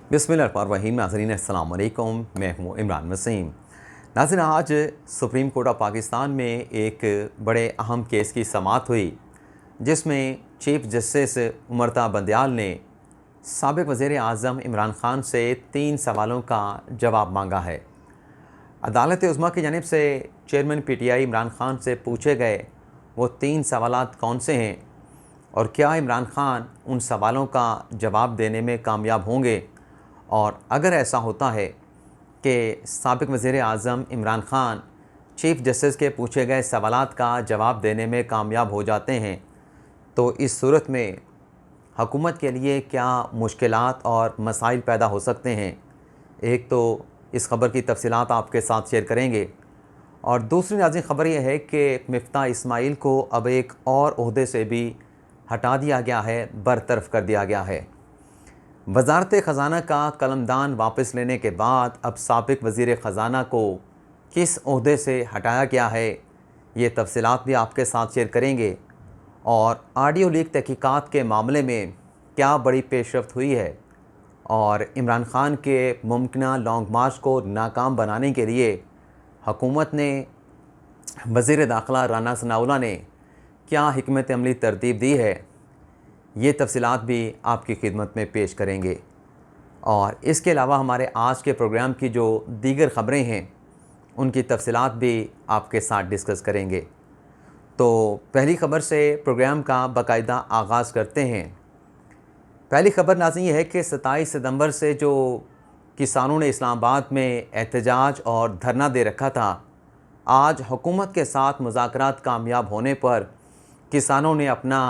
बिस्मिल्लाहिर्रहमानिर्रहीम। नाज़रीन अस्सलाम वालेकुम, मैं हूँ इमरान वसीम। नाज़रीन, आज सुप्रीम कोर्ट ऑफ पाकिस्तान में एक बड़े अहम केस की समाअत हुई, जिसमें चीफ जस्टिस उमरता बंदयाल ने साबिक़ वज़ीर आज़म इमरान ख़ान से 3 सवालों का जवाब मांगा है। अदालत उज़्मा की जानिब से चेयरमैन PTI इमरान ख़ान से पूछे गए वो 3 सवालात कौन से हैं और क्या इमरान ख़ान उन सवालों का जवाब देने में कामयाब होंगे, और अगर ऐसा होता है कि साबिक़ वज़ीर आज़म इमरान ख़ान चीफ जस्टिस के पूछे गए सवालात का जवाब देने में कामयाब हो जाते हैं, तो इस सूरत में हुकूमत के लिए क्या मुश्किलात और मसाइल पैदा हो सकते हैं। एक तो इस ख़बर की तफ़सीलात आपके साथ शेयर करेंगे, और दूसरी नाज़रीन ख़बर यह है कि मिफ्ता इस्माइल को अब एक और ओहदे से भी हटा दिया गया है, बरतरफ़ कर दिया गया है। वज़ारत ख़ज़ाना का कलमदान वापस लेने के बाद अब साबिक़ वज़ीर ख़ज़ाना को किस ओहदे से हटाया गया है, ये तफ़सीलात भी आपके साथ शेयर करेंगे। और ऑडियो लीक तहक़ीक़ात के मामले में क्या बड़ी पेशरफ़्त हुई है, और इमरान ख़ान के मुमकिना लॉन्ग मार्च को नाकाम बनाने के लिए हुकूमत ने वज़ीर दाख़िला राना सनाउल्लाह ने क्या हिकमत अमली तरतीब दी है, ये तफ़सीलात भी आपकी खिदमत में पेश करेंगे। और इसके अलावा हमारे आज के प्रोग्राम की जो दीगर ख़बरें हैं, उनकी तफ़सीलात भी आपके साथ डिस्कस करेंगे। तो पहली ख़बर से प्रोग्राम का बाकायदा आगाज़ करते हैं। पहली ख़बर नाज़रीन ये है कि 27 सितंबर से जो किसानों ने इस्लामाबाद में एहतजाज और धरना दे रखा था, आज हुकूमत के साथ मुज़ाकरात कामयाब होने पर किसानों ने अपना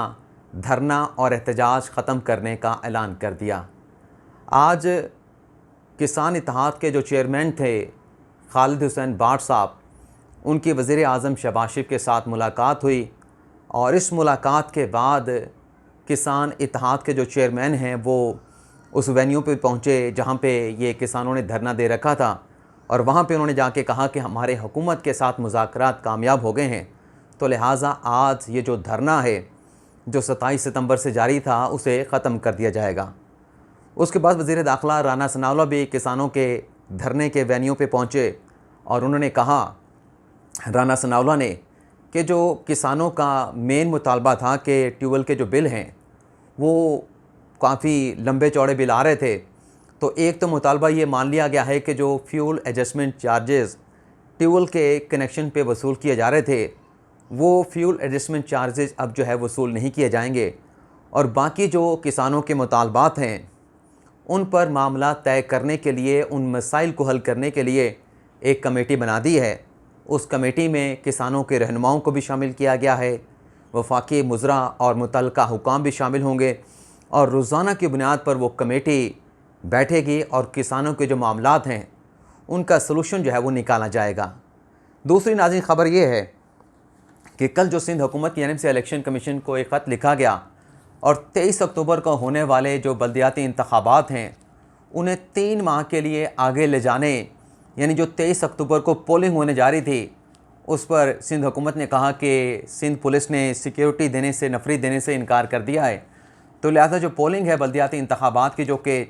धरना और एहतजाज ख़त्म करने का ऐलान कर दिया। आज किसान इत्तेहाद के जो चेयरमैन थे खालिद हुसैन बाट साहब, उनकी वज़ीर आज़म शहबाज शरीफ के साथ मुलाकात हुई, और इस मुलाकात के बाद किसान इत्तेहाद के जो चेयरमैन हैं वो उस वेन्यू पे पहुँचे जहाँ पे ये किसानों ने धरना दे रखा था, और वहाँ पे उन्होंने जाके कहा कि हमारे हुकूमत के साथ मुज़ाकरात कामयाब हो गए हैं, तो लिहाजा आज ये जो धरना है जो 27 सितंबर से जारी था उसे ख़त्म कर दिया जाएगा। उसके बाद वज़ीर दाख़िला राना सनाउल्लाह भी किसानों के धरने के वेन्यू पे पहुँचे, और उन्होंने कहा, राना सनाउल्लाह ने, कि जो किसानों का मेन मुतालबा था कि ट्यूबवेल के जो बिल हैं वो काफ़ी लंबे चौड़े बिल आ रहे थे, तो एक तो मुतालबा ये मान लिया गया है कि जो फ्यूल एडजस्टमेंट चार्जेस ट्यूबवेल के कनेक्शन पे वसूल किए जा रहे थे, वो फ्यूल एडजस्टमेंट चार्जेस अब जो है वसूल नहीं किए जाएंगे, और बाकी जो किसानों के मुतालबात हैं उन पर मामला तय करने के लिए, उन मसाइल को हल करने के लिए एक कमेटी बना दी है। उस कमेटी में किसानों के रहनुमाओं को भी शामिल किया गया है, वफाकी मुज़रा और मुतल्लिका हुकाम भी शामिल होंगे, और रोज़ाना की बुनियाद पर वो कमेटी बैठेगी और किसानों के जो मामलात हैं उनका सलूशन जो है वो निकाला जाएगा। दूसरी नाज़रीन ख़बर ये है कि कल जो सिंध हुकूमत की जानिब से इलेक्शन कमीशन को एक ख़त लिखा गया, और 23 अक्टूबर को होने वाले जो बल्दियाती इंतखाबात हैं उन्हें 3 माह के लिए आगे ले जाने, यानी जो 23 अक्टूबर को पोलिंग होने जा रही थी उस पर सिंध हुकूमत ने कहा कि सिंध पुलिस ने सिक्योरिटी देने से, नफरी देने से इनकार कर दिया है, तो लिहाजा जो पोलिंग है बल्दियाती इंतखाबात की जो कि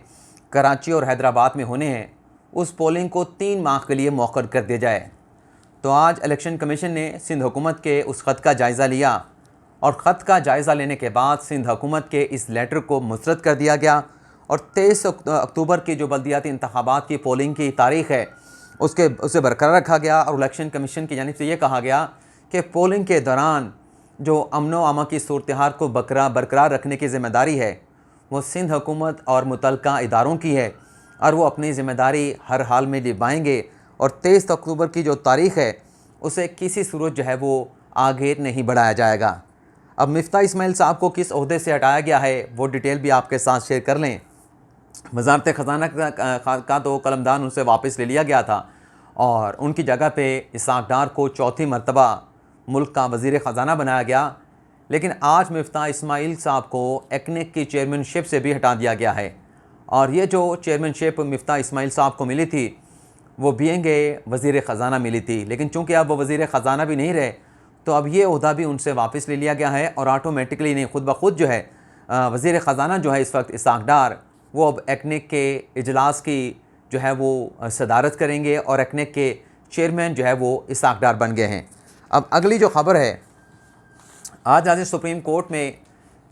कराची और हैदराबाद में होने हैं, उस पोलिंग को 3 माह के लिए मौखर कर दिया जाए। तो आज इलेक्शन कमीशन ने सिंध हुकूमत के उस ख़त का जायज़ा लिया, और ख़त का जायज़ा लेने के बाद सिंध हुकूमत के इस लेटर को मुस्तरद कर दिया गया, और 23 अक्टूबर की जो बल्दियाती इंतखाबात की पोलिंग की तारीख़ है उसे बरकरार रखा गया। और इलेक्शन कमीशन की जानिब से ये कहा गया कि पोलिंग के दौरान जो अमन व अमा की सूरत हाल को बरकरार रखने की ज़िम्मेदारी है वो सिंध हुकूमत और मुतल्लिका इदारों की है, और वो अपनी ज़िम्मेदारी हर हाल में निभाएंगे, और 23 अक्टूबर की जो तारीख़ है उसे किसी सूरत जो है वो आगे नहीं बढ़ाया जाएगा। अब मिफ्ता इस्माइल साहब को किस ओहदे से हटाया गया है वो डिटेल भी आपके साथ शेयर कर लें। वज़ारत ख़ज़ाना का तो कलमदान उनसे वापस ले लिया गया था, और उनकी जगह पे इसहाक़ डार को चौथी मरतबा मुल्क का वज़ीर ख़ज़ाना बनाया गया। लेकिन आज मिफ्ता इस्माइल साहब को एक्नेक की चेयरमैनशिप से भी हटा दिया गया है, और ये जो चेयरमैनशिप मिफ्ता इस्माइल साहब को मिली थी वो बीएंगे वज़ीर ख़ज़ाना मिली थी, लेकिन चूँकि अब वो वज़ीर ख़ज़ाना भी नहीं रहे तो अब ये ओहदा भी उनसे वापस ले लिया गया है, और ऑटोमेटिकली नहीं खुद ब खुद जो है वज़ीर ख़ज़ाना जो है इस वक्त इसहाक़ डार वो अब एक्नेक के इजलास की जो है वो सदारत करेंगे और एक्नेक के चेयरमैन जो है वो इसाक डार बन गए हैं। अब अगली जो ख़बर है, आज सुप्रीम कोर्ट में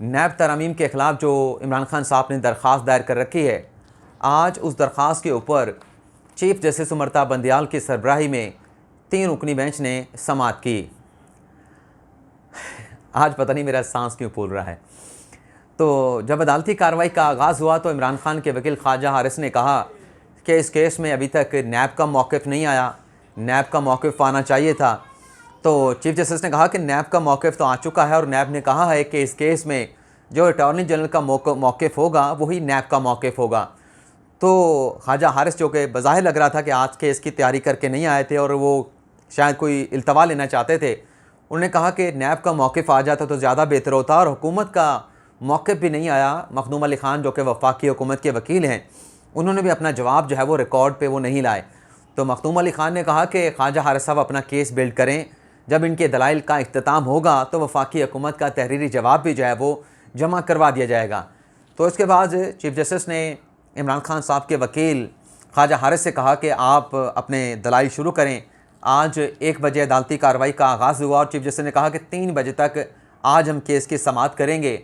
नैब तरमीम के ख़िलाफ़ जो इमरान खान साहब ने दरख्वास्त दायर कर रखी है, आज उस दरख्वास्त के ऊपर चीफ जस्टिस उमरता बंदियाल की सरबराही में 3 रुकनी बेंच ने समाअत की। आज पता नहीं मेरा सांस क्यों फूल रहा है। तो जब अदालती कार्रवाई का आगाज़ हुआ तो इमरान खान के वकील ख्वाजा हारिस ने कहा कि इस केस में अभी तक नैब का मौक़िफ़ नहीं आया, नैब का मौक़िफ़ आना चाहिए था। तो चीफ जस्टिस ने कहा कि नैब का मौक़िफ़ तो आ चुका है और नैब ने कहा है कि इस केस में जो अटॉर्नी जनरल का मौक़िफ़ होगा वही नैब का मौक़िफ़ होगा। तो ख्वाजा हारिस, जो कि बज़ाहिर लग रहा था कि आज केस की तैयारी करके नहीं आए थे और वो शायद कोई इल्तवा लेना चाहते थे, उन्होंने कहा कि नैब का मौक़िफ़ आ जाता तो ज़्यादा बेहतर होता। और हुकूमत का मौक़िफ़ भी नहीं आया। मखदूम अली ख़ान जो कि वफाकी हुकूमत के वकील हैं, उन्होंने भी अपना जवाब जो है वो रिकॉर्ड पे वो नहीं लाए। तो मखदूम अली ख़ान ने कहा कि ख्वाजा हारिस साहब अपना केस बिल्ड करें, जब इनके दलाइल का इख्तिताम होगा तो वफाकी हुकूमत का तहरीरी जवाब भी जो है वो जमा करवा दिया जाएगा। तो इसके बाद चीफ जस्टिस ने इमरान खान साहब के वकील ख्वाजा हारिस से कहा कि आप अपने दलाइल शुरू करें। आज 1 बजे अदालती कार्रवाई का आगाज़ हुआ और चीफ जस्टिस ने कहा कि 3 बजे तक आज हम केस की समाअत करेंगे।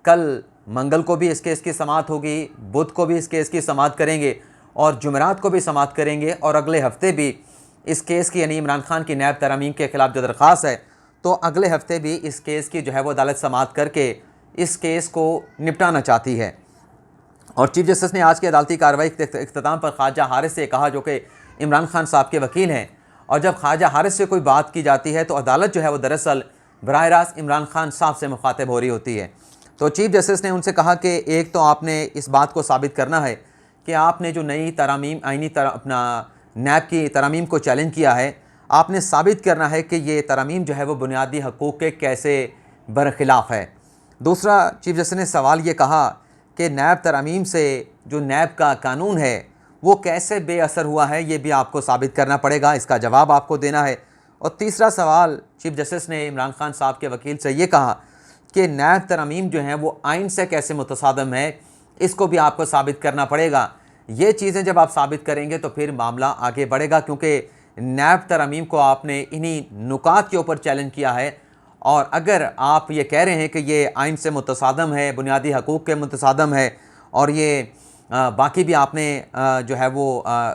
कल मंगल को भी इस केस की समाअत होगी, बुध को भी इस केस की समाअत करेंगे और जुमेरात को भी समाअत करेंगे और अगले हफ्ते भी इस केस की, यानी इमरान खान की नैब तरमीम के ख़िलाफ़ जो दरख्वास्त है, तो अगले हफ्ते भी इस केस की जो है वो अदालत समाअत करके इस केस को निपटाना चाहती है। और चीफ जस्टिस ने आज की अदालती कार्रवाई के इख्तिताम पर ख्वाजा हारिस से कहा, जो कि इमरान खान साहब के वकील हैं, और जब ख्वाजा हारिस से कोई बात की जाती है तो अदालत जो है वो दरअसल बराह रास्त इमरान खान साहब से मुखातिब हो रही होती है। तो चीफ जस्टिस ने उनसे कहा कि एक तो आपने इस बात को साबित करना है कि आपने जो नई तरामीम आइनी अपना नैब की तरामीम को चैलेंज किया है, आपने साबित करना है कि ये तरामीम जो है वो बुनियादी हकूक़ के कैसे बरखिलाफ़ है। दूसरा, चीफ जस्टिस ने सवाल ये कहा कि नैब तरामीम से जो नैब का कानून है वो कैसे बेअसर हुआ है, ये भी आपको साबित करना पड़ेगा, इसका जवाब आपको देना है। और तीसरा सवाल, चीफ जस्टिस ने इमरान खान साहब के वकील से ये कहा कि नैब तरामीम जो हैं वो आइन से कैसे मुतसादम है, इसको भी आपको साबित करना पड़ेगा। ये चीज़ें जब आप साबित करेंगे तो फिर मामला आगे बढ़ेगा, क्योंकि नैब तरामीम को आपने इन्हीं नुकात के ऊपर चैलेंज किया है। और अगर आप ये कह रहे हैं कि ये आइन से मुतसादम है, बुनियादी हकूक़ के मुतसादम है, और ये बाकी भी आपने जो है वो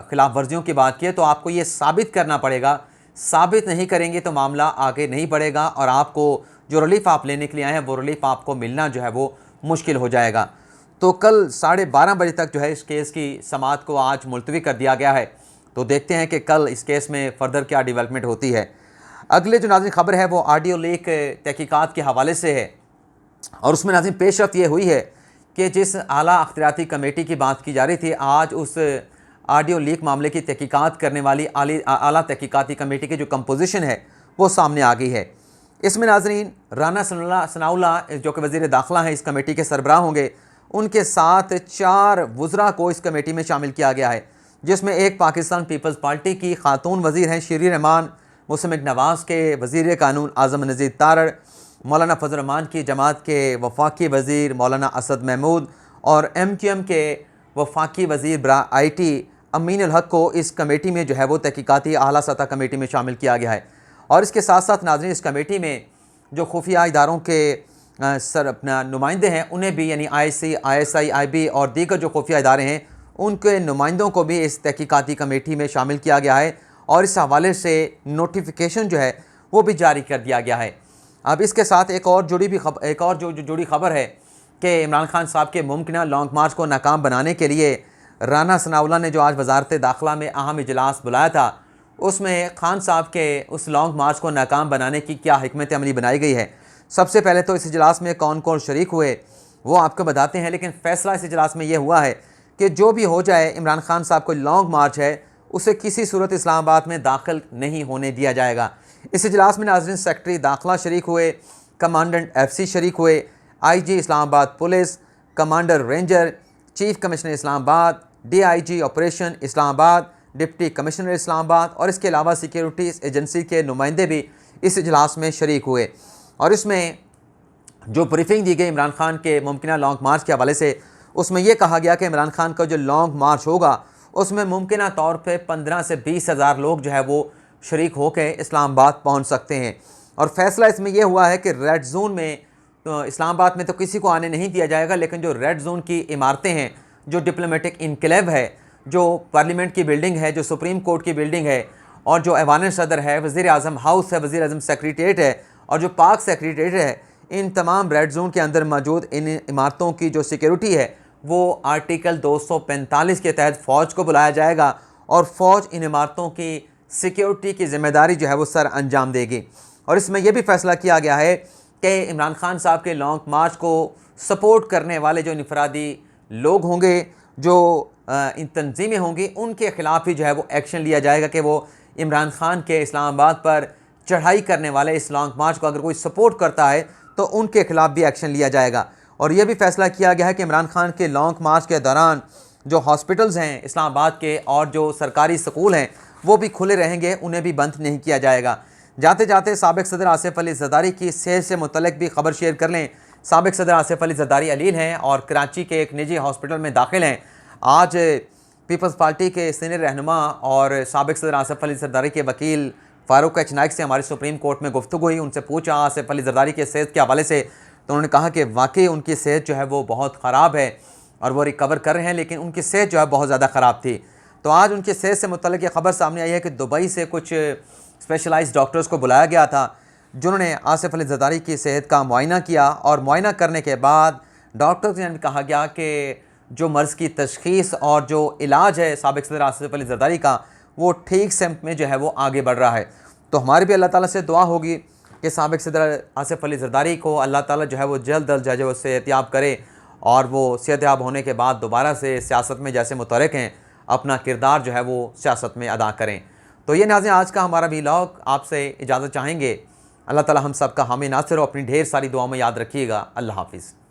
ख़िलाफ़ वर्जियों की बात की है, तो आपको ये साबित करना पड़ेगा। साबित नहीं करेंगे तो मामला आगे नहीं बढ़ेगा और आपको जो रिलीफ़ आप लेने के लिए आए हैं वो रिलीफ़ आपको मिलना जो है वो मुश्किल हो जाएगा। तो कल 12:30 बजे तक जो है इस केस की समाअत को आज मुलतवी कर दिया गया है। तो देखते हैं कि कल इस केस में फ़र्दर क्या डेवलपमेंट होती है। अगले जो नाज़रीन ख़बर है वो ऑडियो लीक तहकीकात के हवाले से है, और उसमें नाज़रीन पेशरफ़्त ये हुई है कि जिस आला अख्तियाती कमेटी की बात की जा रही थी, आज उस ऑडियो लीक मामले की तहकीकात करने वाली आला तहकीकाती कमेटी की जो कंपोजिशन है वो सामने आ गई है। इसमें नाज़रीन राना सनाउल्लाह जो कि वज़ीर दाखिला हैं, इस कमेटी के सरबराह होंगे। उनके साथ 4 वज़रा को इस कमेटी में शामिल किया गया है, जिसमें एक पाकिस्तान पीपल्स पार्टी की खातून वज़ीर हैं शीरी रहमान, मुस्लिम नवाज़ के वज़ीर कानून आज़म नज़ीर तारड़, मौलाना फजल रहमान की जमात के वफाकी वज़ीर मौलाना असद महमूद और MQM के वफाकी वज़ीर बरा IT अमीन उल हक को इस कमेटी में जो है वो तहकीकाती आला सतह कमेटी में शामिल किया गया है। और इसके साथ साथ नाज़रीन इस कमेटी में जो खुफिया इदारों के अपना नुमाइंदे हैं उन्हें भी, यानी IC, ISI, IB और दीगर जो खुफिया इदारे हैं उनके नुमाइंदों को भी इस तहकीकाती कमेटी में शामिल किया गया है और इस हवाले से नोटिफिकेशन जो है वो भी जारी कर दिया गया है। अब इसके साथ एक और जुड़ी खबर है कि इमरान खान साहब के मुमकिन लॉन्ग मार्च को नाकाम बनाने के लिए राना सनाउल्लाह ने जो आज वजारत दाखिला में अहम इजलास बुलाया था, उसमें खान साहब के उस लॉन्ग मार्च को नाकाम बनाने की क्या हिकमत अमली बनाई गई है। सबसे पहले तो इस इजलास में कौन कौन शरीक हुए वो आपको बताते हैं, लेकिन फ़ैसला इस इजलास में यह हुआ है कि जो भी हो जाए, इमरान खान साहब को लॉन्ग मार्च है उसे किसी सूरत इस्लामाबाद में दाखिल नहीं होने दिया जाएगा। इस इजलास में नाज़रीन सेक्रेटरी दाखिला शरीक हुए, कमांडेंट FC शरीक हुए, IG Islamabad police, commander ranger, chief commissioner Islamabad, DIG operation Islamabad, deputy commissioner Islamabad और इसके अलावा सिक्योरिटीज़ एजेंसी के नुमाइंदे भी इस इजलास में शरीक हुए। और इसमें जो ब्रीफिंग दी गई इमरान खान के मुमकिन लॉन्ग मार्च के हवाले से, उसमें यह कहा गया कि इमरान खान का जो लॉन्ग मार्च होगा उसमें मुमकिन तौर पे 15 से 20 हज़ार लोग जो है वो शरीक होकर इस्लामाबाद पहुंच सकते हैं। और फैसला इसमें यह हुआ है कि रेड जोन में तो इस्लामाबाद में तो किसी को आने नहीं दिया जाएगा, लेकिन जो रेड जोन की इमारतें हैं, जो डिप्लोमेटिक इनकलेव है, जो पार्लियामेंट की बिल्डिंग है, जो सुप्रीम कोर्ट की बिल्डिंग है, और जो ऐवान सदर है, वज़ीर आज़म हाउस है, वज़ीर आज़म सेक्रेटेरिएट है, और जो पाक सेक्रेटेरिएट है, इन तमाम रेड जोन के अंदर मौजूद इन इमारतों की जो सिक्योरिटी है वो आर्टिकल 245 के तहत फ़ौज को बुलाया जाएगा और फ़ौज इन इमारतों की सिक्योरिटी की ज़िम्मेदारी जो है वो सर अंजाम देगी। और इसमें यह भी फैसला किया गया है कि इमरान खान साहब के लॉन्ग मार्च को सपोर्ट करने वाले जो इनफरादी लोग होंगे, जो इन तंजीमें होंगी, उनके ख़िलाफ़ ही जो है वो एक्शन लिया जाएगा कि वो इमरान खान के इस्लामाबाद पर चढ़ाई करने वाले इस लॉन्ग मार्च को अगर कोई सपोर्ट करता है तो उनके खिलाफ भी एक्शन लिया जाएगा। और यह भी फैसला किया गया है कि इमरान खान के लॉन्ग मार्च के दौरान जो हॉस्पिटल्स हैं इस्लामाबाद के और जो सरकारी स्कूल हैं वो भी खुले रहेंगे, उन्हें भी बंद नहीं किया जाएगा। जाते जाते साबिक़ सदर आसिफ अली ज़रदारी की सेहत से मुतल्लिक़ भी खबर शेयर कर लें। साबिक़ सदर आसिफ अली ज़रदारी अलील हैं और कराची के एक निजी हॉस्पिटल में दाखिल हैं। आज पीपल्स पार्टी के सीनियर रहनुमा और साबिक़ सदर आसिफ अली ज़रदारी के वकील फ़ारूक एच नाइक से हमारी सुप्रीम कोर्ट में गुफ्तगू हुई। उनसे पूछा आसिफ अली ज़रदारी के सेहत के हवाले से, तो उन्होंने कहा कि वाकई उनकी सेहत जो है वो बहुत ख़राब है और वो रिकवर कर रहे हैं, लेकिन उनकी सेहत जो है बहुत ज़्यादा ख़राब थी। तो आज उनकी सेहत से मुतल्लिक़ ये खबर सामने आई है कि दुबई से कुछ स्पेशलाइज्ड डॉक्टर्स को बुलाया गया था, जिन्होंने आसिफ अली ज़रदारी की सेहत का मुआयना किया और मुआयना करने के बाद डॉक्टर्स ने कहा गया कि जो मर्ज़ की तशख़ीस और जो इलाज है साबिक़ सदर आसिफ अली ज़रदारी का वो ठीक सिमत में जो है वो आगे बढ़ रहा है। तो हमारी भी अल्लाह ताला से दुआ होगी कि साबिक़ सदर आसिफ अली ज़रदारी को अल्लाह ताला जो है वो जल्द अज जो है वो सेहतयाब करे और वो सेहतयाब होने के बाद दोबारा से सियासत में जैसे मुतहरिक हैं अपना किरदार जो है वो सियासत में अदा करें। तो ये नाज़रीन आज का हमारा व्लॉग, आपसे इजाज़त चाहेंगे। अल्लाह ताला हम सब का हामी नासिर हो, अपनी ढेर सारी दुआओं में याद रखिएगा। अल्लाह हाफ़िज़।